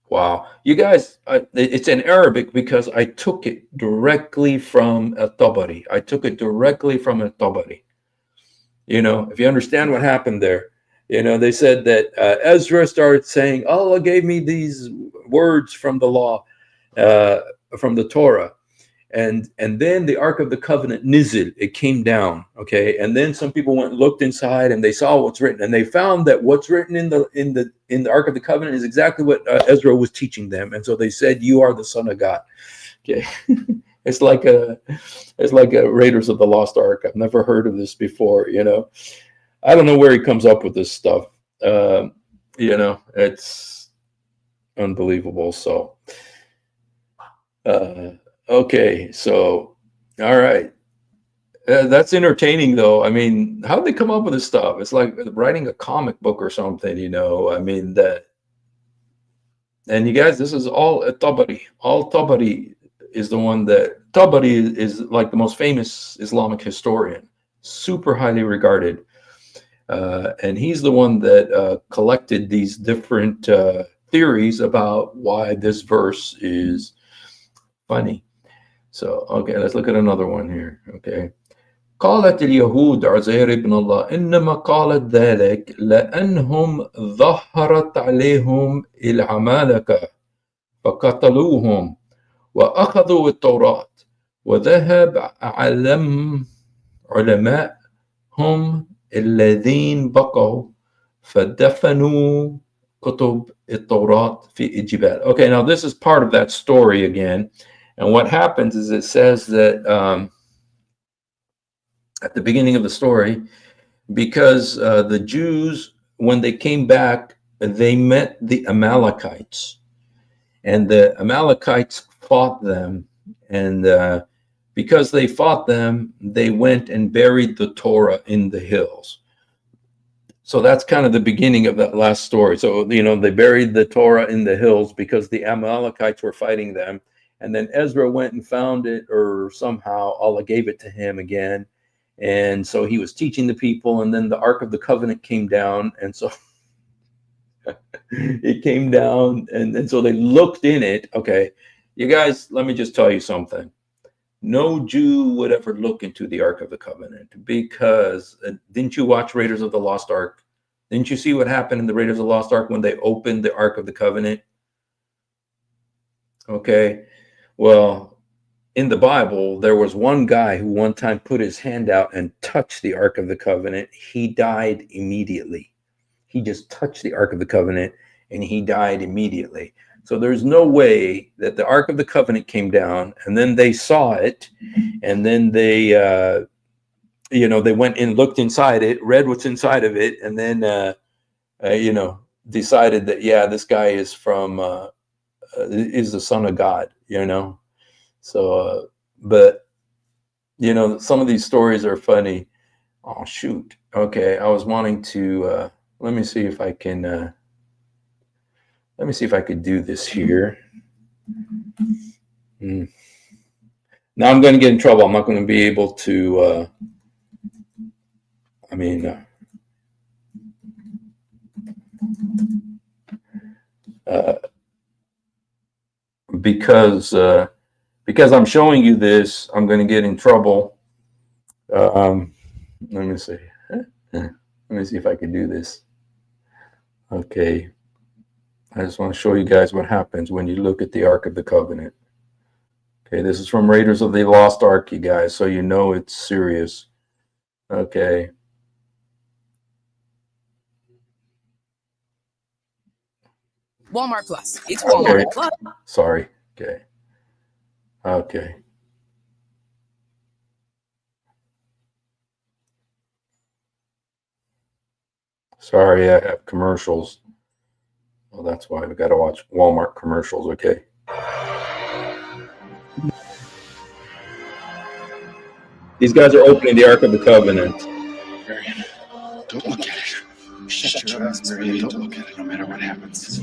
Wow. You guys, it's in Arabic because I took it directly from a Tabari. I took it directly from a Tabari. If you understand what happened there, they said that Ezra started saying, Allah gave me these words from the law, uh, from the Torah. And then the Ark of the Covenant nizil, it came down, okay. And then some people went and looked inside, and they saw what's written, and they found that what's written in the Ark of the Covenant is exactly what Ezra was teaching them. And so they said, "You are the Son of God." Okay, it's like a Raiders of the Lost Ark. I've never heard of this before. I don't know where he comes up with this stuff. It's unbelievable. So. Okay, so all right, that's entertaining though. I mean, how did they come up with this stuff? It's like writing a comic book or something, I mean that. And you guys, this is all Tabari. All Tabari is the one that Tabari is like the most famous Islamic historian, super highly regarded, and he's the one that collected these different theories about why this verse is funny. So, okay, let's look at another one here. Okay. قالت اليهود عزير ابن الله إنما قالت ذلك لأنهم ظهرت عليهم العمالقة فقتلوهم وأخذوا التوراة وذهب علماءهم الذين بقوا فدفنوا كتب التوراة في الجبال. Okay, now this is part of that story again. And what happens is it says that at the beginning of the story, because the Jews, when they came back, they met the Amalekites, and the Amalekites fought them. And because they fought them, they went and buried the Torah in the hills. So that's kind of the beginning of that last story. So, they buried the Torah in the hills because the Amalekites were fighting them. And then Ezra went and found it, or somehow Allah gave it to him again. And so he was teaching the people, and then the Ark of the Covenant came down. And so it came down, and so they looked in it. Okay, you guys, let me just tell you something. No Jew would ever look into the Ark of the Covenant because didn't you watch Raiders of the Lost Ark? Didn't you see what happened in the Raiders of the Lost Ark when they opened the Ark of the Covenant? Okay. Well, in the Bible, there was one guy who one time put his hand out and touched the Ark of the Covenant. He died immediately. He just touched the Ark of the Covenant and he died immediately. So there's no way that the Ark of the Covenant came down and then they saw it, and then they, they went and looked inside it, read what's inside of it, and then, decided that, yeah, this guy is is the Son of God, So, but, some of these stories are funny. Oh, shoot. Okay. I was wanting to, let me see if I can, let me see if I could do this here. Now I'm going to get in trouble. I'm not going to be able to, because I'm showing you this, I'm going to get in trouble. Let me see. Let me see if I can do this. Okay. I just want to show you guys what happens when you look at the Ark of the Covenant. Okay, this is from Raiders of the Lost Ark, you guys, so you know it's serious. Okay. Walmart Plus. It's Walmart Plus. Sorry. Okay. Okay. Sorry, I have commercials. Well, that's why we got to watch Walmart commercials, okay? These guys are opening the Ark of the Covenant. Marion, don't look at it. Shut your ass, Marion. Don't look at it no matter what happens.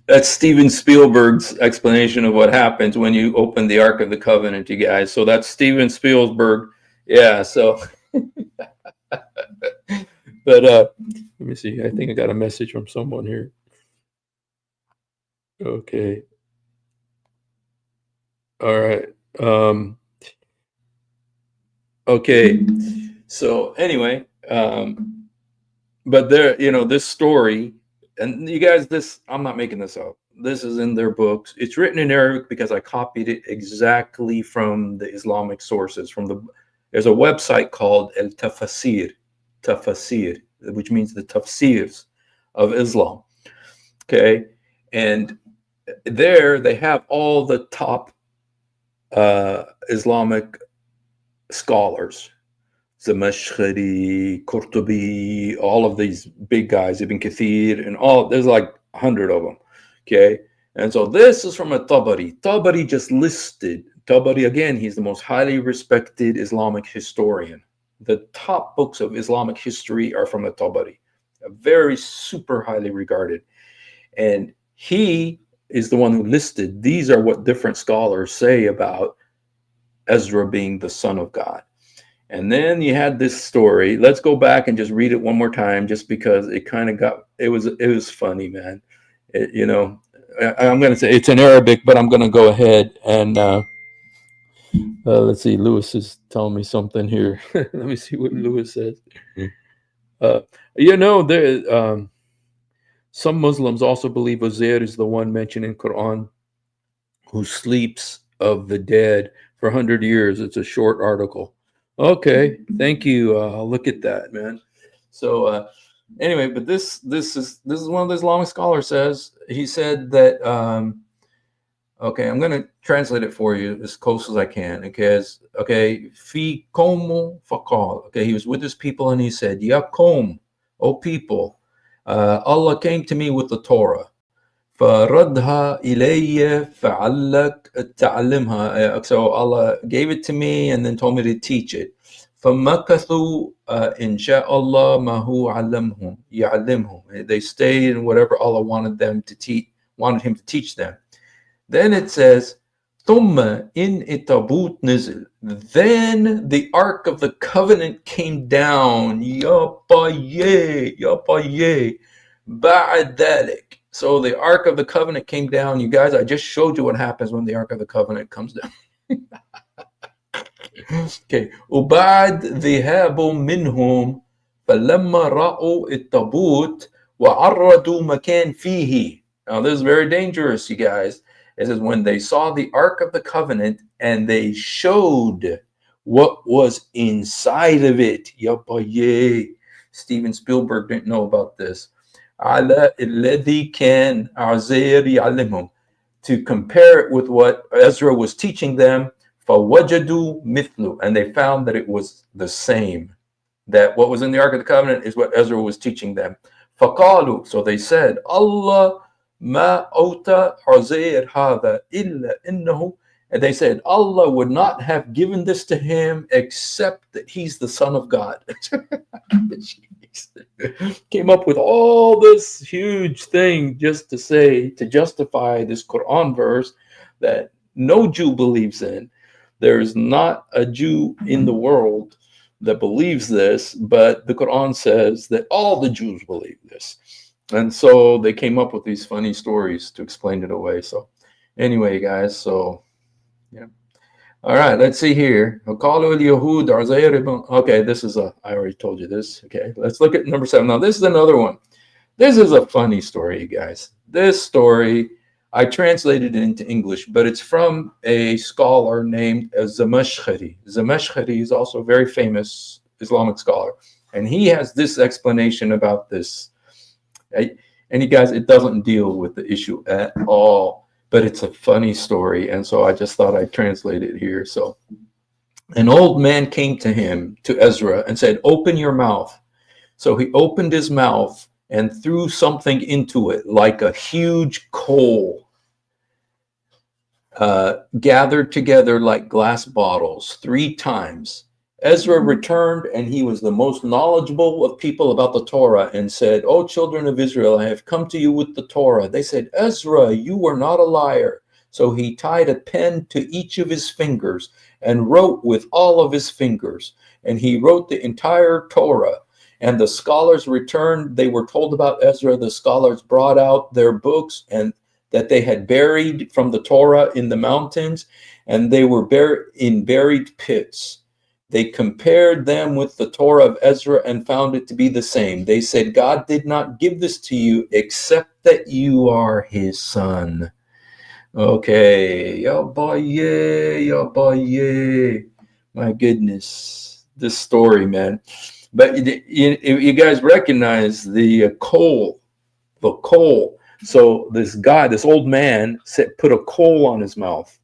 That's Steven Spielberg's explanation of what happens when you open the Ark of the Covenant, you guys. So that's Steven Spielberg. Yeah, so but let me see. I think I got a message from someone here. Okay. All right. Okay. So anyway, but there, this story, and you guys, this, I'm not making this up. This is in their books. It's written in Arabic because I copied it exactly from the Islamic sources. There's a website called El Tafsir, which means the tafsirs of Islam. Okay. And there they have all the top Islamic scholars. Zamashkhari, Qurtubi, all of these big guys, Ibn Kathir, and there's like 100 of them. Okay. And so this is from a Tabari. Tabari just listed, Tabari, again, he's the most highly respected Islamic historian. The top books of Islamic history are from the Tabari, very super highly regarded. And he is the one who listed, these are what different scholars say about Ezra being the son of God. And then you had this story. Let's go back and just read it one more time, just because it kind of it was funny, man. I'm going to say it's in Arabic, but I'm going to go ahead and let's see. Lewis is telling me something here. Let me see what Lewis says. There, some Muslims also believe Uzair is the one mentioned in Quran who sleeps of the dead for 100 years. It's a short article. Okay, thank you. I'll look at that, man. So anyway, but this is one of the Islamic scholars says. He said that okay, I'm going to translate it for you as close as I can. Okay, fi qawmu faqal. Okay, he was with his people and he said, Ya qawm, O people, Allah came to me with the Torah. فردها إلي فعلك تعلمها. So Allah gave it to me and then told me to teach it. فمكثوا إن شاء الله ما هو علمهم يعلمهم. They stayed in whatever Allah wanted him to teach them. Then it says ثم إن التابوت نزل. Then the Ark of the Covenant came down. Ya baye. بعد ذلك. So the Ark of the Covenant came down. You guys, I just showed you what happens when the Ark of the Covenant comes down. Okay. وبعد ذهاب منهم فلما رأوا التابوت وعرضوا مكان فيه. Now this is very dangerous, you guys. It says when they saw the Ark of the Covenant and they showed what was inside of it. Yabaye. Steven Spielberg didn't know about this. على الذي كان عزير يعلمهم, to compare it with what Ezra was teaching them. فوجدوا مثله, and they found that it was the same, that what was in the Ark of the Covenant is what Ezra was teaching them. فقالوا, so they said, Allah ما أوتى عزير هذا إلا إنه, and they said Allah would not have given this to him except that he's the son of God. Came up with all this huge thing just to justify this Quran verse that no Jew believes in. There's not a Jew in the world that believes this, but the Quran says that all the Jews believe this. And so they came up with these funny stories to explain it away. So anyway, guys, so yeah. All right, let's see here. Okay, this is I already told you this. Okay, let's look at number 7. Now, this is another one. This is a funny story, you guys. This story, I translated it into English, but it's from a scholar named Zamashkhari. Zamashkhari is also a very famous Islamic scholar, and he has this explanation about this. And you guys, it doesn't deal with the issue at all, but it's a funny story, and so I just thought I'd translate it here. So, an old man came to him, to Ezra, and said, "Open your mouth." So he opened his mouth and threw something into it, like a huge coal, gathered together like glass bottles 3 times. Ezra returned, and he was the most knowledgeable of people about the Torah, and said, "O children of Israel, I have come to you with the Torah." They said, "Ezra, you are not a liar." So he tied a pen to each of his fingers and wrote with all of his fingers. And he wrote the entire Torah. And the scholars returned. They were told about Ezra. The scholars brought out their books and that they had buried from the Torah in the mountains, and they were in buried pits. They compared them with the Torah of Ezra and found it to be the same. They said, "God did not give this to you except that you are his son." Okay. Yeah, boy, yeah, yeah, boy, yeah. My goodness. This story, man. But you guys recognize the coal, the coal. So this guy, this old man, put a coal on his mouth,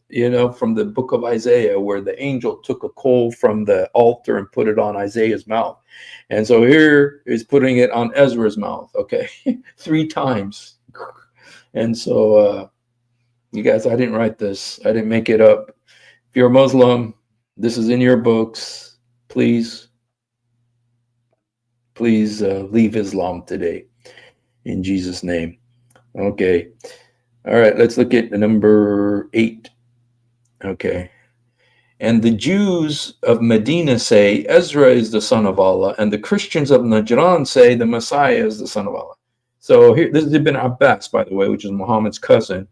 from the book of Isaiah, where the angel took a coal from the altar and put it on Isaiah's mouth. And so here is putting it on Ezra's mouth, okay, 3 times. And so, you guys, I didn't write this. I didn't make it up. If you're a Muslim, this is in your books. Please leave Islam today, in Jesus' name. Okay. All right, let's look at the number 8. Okay. And the Jews of Medina say Ezra is the son of Allah, and the Christians of Najran say the Messiah is the son of Allah. So here, this is Ibn Abbas, by the way, which is Muhammad's cousin.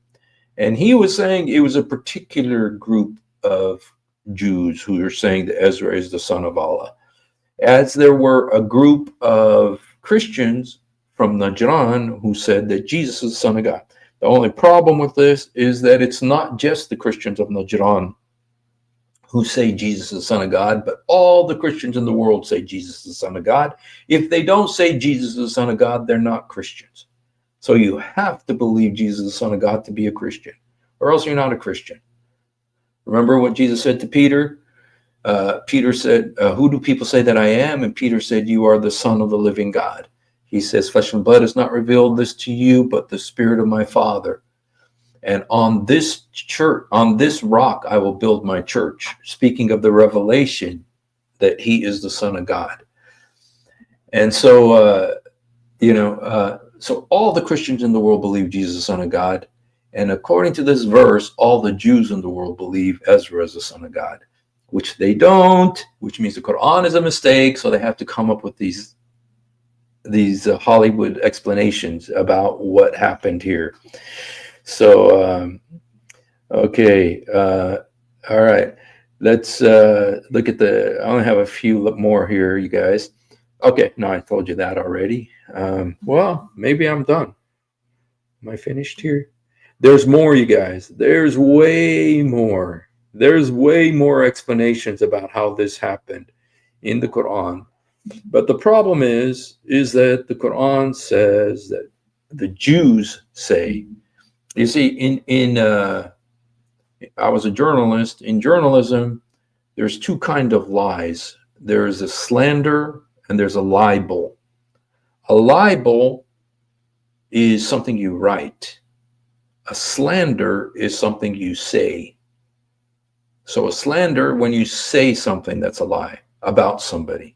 And he was saying it was a particular group of Jews who are saying that Ezra is the son of Allah, as there were a group of Christians from Najran who said that Jesus is the son of God. The only problem with this is that it's not just the Christians of Najran who say Jesus is the son of God, but all the Christians in the world say Jesus is the son of God. If they don't say Jesus is the son of God, they're not Christians. So you have to believe Jesus is the son of God to be a Christian, or else you're not a Christian. Remember what Jesus said to Peter? Peter said, "Who do people say that I am?" And Peter said, "You are the Son of the living God." He says, "Flesh and blood has not revealed this to you, but the Spirit of my Father. And on this church, on this rock, I will build my church." Speaking of the revelation that he is the Son of God. And so, so all the Christians in the world believe Jesus is the Son of God. And according to this verse, all the Jews in the world believe Ezra is the Son of God, which they don't, which means the Quran is a mistake. So they have to come up with these Hollywood explanations about what happened here. So, okay. All right. Let's look at I only have a few more here, you guys. Okay. No, I told you that already. Well, maybe I'm done. Am I finished here? There's more, you guys. There's way more. There's way more explanations about how this happened in the Quran. But the problem is that the Quran says that the Jews say, you see, I was a journalist. In journalism, there's 2 kinds of lies. There's a slander and there's a libel. A libel is something you write. A slander is something you say. So a slander, when you say something that's a lie about somebody.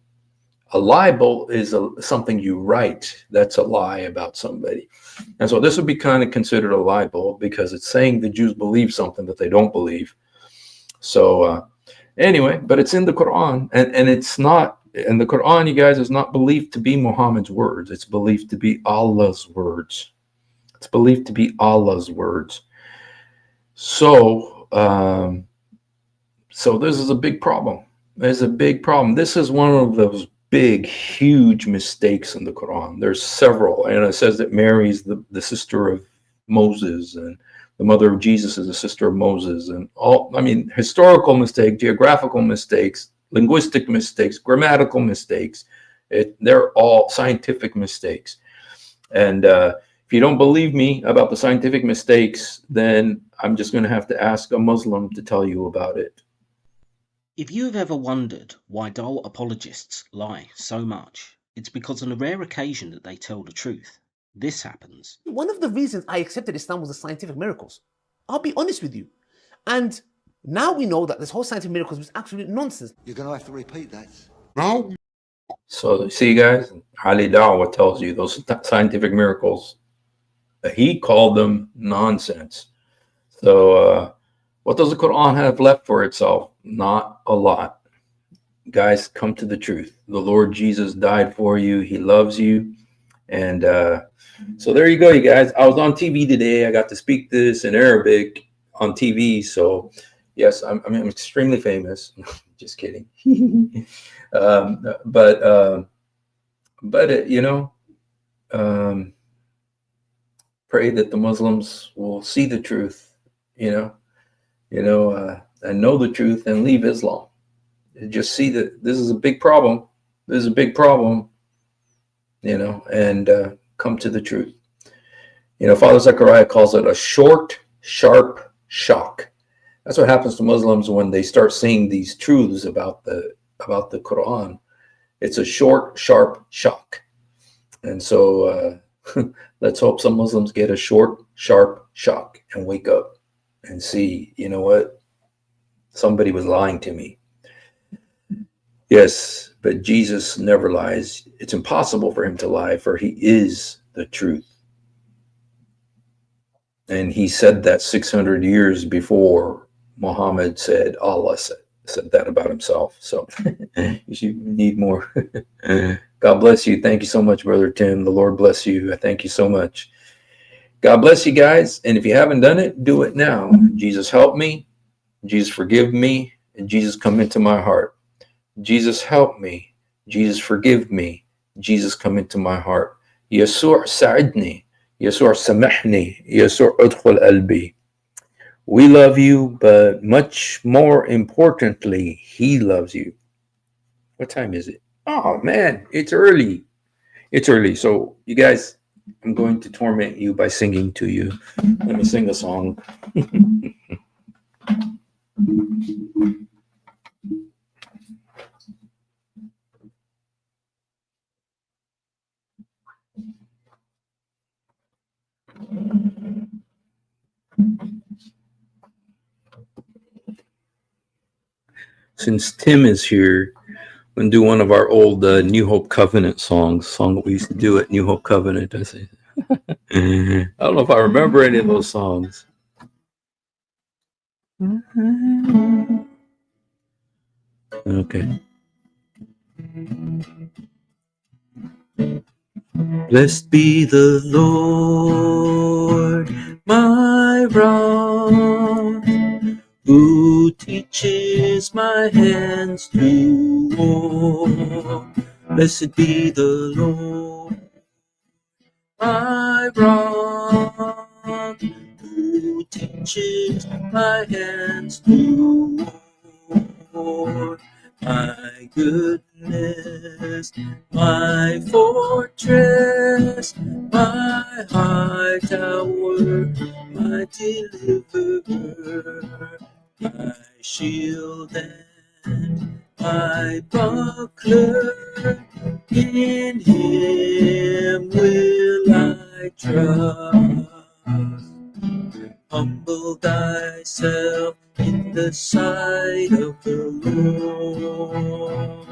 A libel is something you write that's a lie about somebody. And so this would be kind of considered a libel because it's saying the Jews believe something that they don't believe. So anyway, but it's in the Quran, and it's not, and the Quran, you guys, is not believed to be Muhammad's words. It's believed to be Allah's words. It's believed to be Allah's words. So, so this is a big problem. There's a big problem. This is one of those big, huge mistakes in the Quran. There's several, and it says that Mary is the sister of Moses, and the mother of Jesus is the sister of Moses, and all, I mean, historical mistakes, geographical mistakes, linguistic mistakes, grammatical mistakes. They're all scientific mistakes. And if you don't believe me about the scientific mistakes, then I'm just going to have to ask a Muslim to tell you about it. If you have ever wondered why dull apologists lie so much, it's because on a rare occasion that they tell the truth, this happens. One of the reasons I accepted Islam was the scientific miracles. I'll be honest with you. And now we know that this whole scientific miracles was absolute nonsense. You're going to have to repeat that. No. So, see, guys, Ali Dawah tells you those scientific miracles, he called them nonsense. So, what does the Quran have left for itself? Not a lot. Guys, come to the truth. The Lord Jesus died for you. He loves you. And so there you go, you guys. I was on TV today. I got to speak this in Arabic on TV. So, yes, I'm extremely famous. Just kidding. But pray that the Muslims will see the truth, and know the truth and leave Islam. And just see that this is a big problem. This is a big problem, and come to the truth. Father Zechariah calls it a short, sharp shock. That's what happens to Muslims when they start seeing these truths about the Quran. It's a short, sharp shock. And so let's hope some Muslims get a short, sharp shock and wake up and see, you know what? Somebody was lying to me. Yes, but Jesus never lies. It's impossible for him to lie, for he is the truth. And he said that 600 years before Muhammad said Allah said that about himself. So you need more. God bless you. Thank you so much, Brother Tim. The Lord bless you. I thank you so much. God bless you guys. And if you haven't done it, do it now. Jesus, help me. Jesus, forgive me. And Jesus, come into my heart. Jesus, help me. Jesus, forgive me. Jesus, come into my heart. Yesur, sa'idni. Yesur, samahni. Yesur, udkhul albi. We love you, but much more importantly, he loves you. What time is it? Oh, man, it's early. It's early. So, you guys, I'm going to torment you by singing to you. Let me sing a song. Since Tim is here, I'm going to do one of our old New Hope Covenant song that we used to do at New Hope Covenant. I say, I don't know if I remember any of those songs. Okay. Blessed be the Lord, my rock, who teaches my hands to war. Blessed be the Lord, my rock, who teaches my hands to war. My goodness, my fortress, my high tower, my deliverer, my shield and my buckler, in him will I trust. Humble thyself in the sight of the Lord.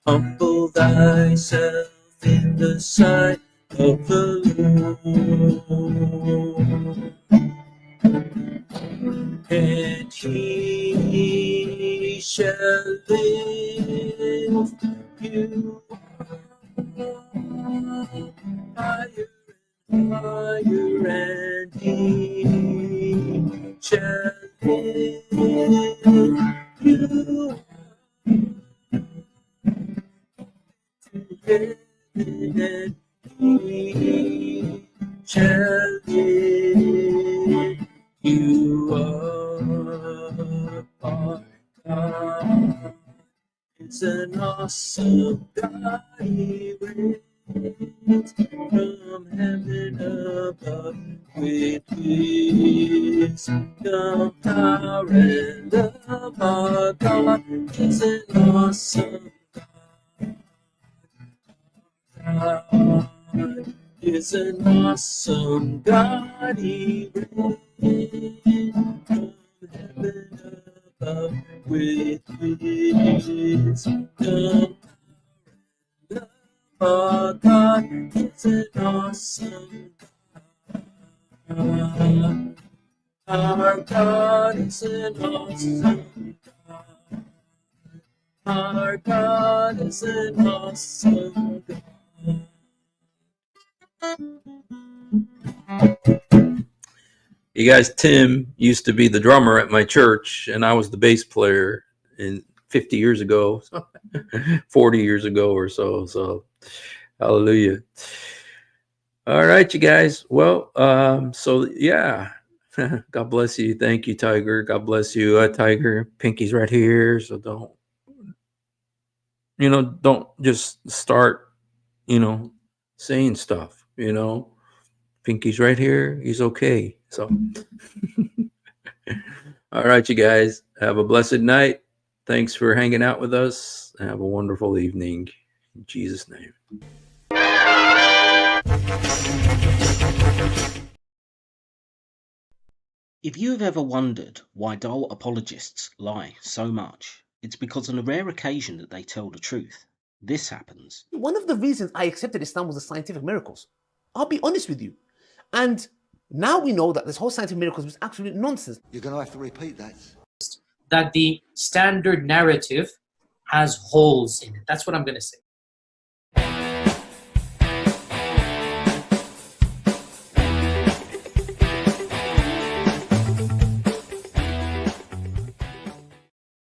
Humble thyself in the sight of the Lord. And he shall lift you higher and higher, and he shall lift you to heaven, and he shall lift Our God is an awesome God. He reigns from heaven above with wisdom, power, and love. Our God is an awesome God. Is an awesome God. He reigns from heaven above with wisdom. Our God is an awesome God. Our God is an awesome God. Our God is an awesome God. You guys, Tim used to be the drummer at my church, and I was the bass player in 50 years ago, 40 years ago or so. So, hallelujah. All right, you guys. Well, so yeah, God bless you. Thank you, Tiger. God bless you, Tiger. Pinky's right here, so don't just start, saying stuff. Pinky's right here. He's okay. So, all right, you guys. Have a blessed night. Thanks for hanging out with us. Have a wonderful evening. In Jesus' name. If you have ever wondered why dull apologists lie so much, it's because on a rare occasion that they tell the truth. This happens. One of the reasons I accepted Islam was the scientific miracles. I'll be honest with you. And now we know that this whole scientific miracles was absolute nonsense. You're going to have to repeat that. That the standard narrative has holes in it. That's what I'm going to say.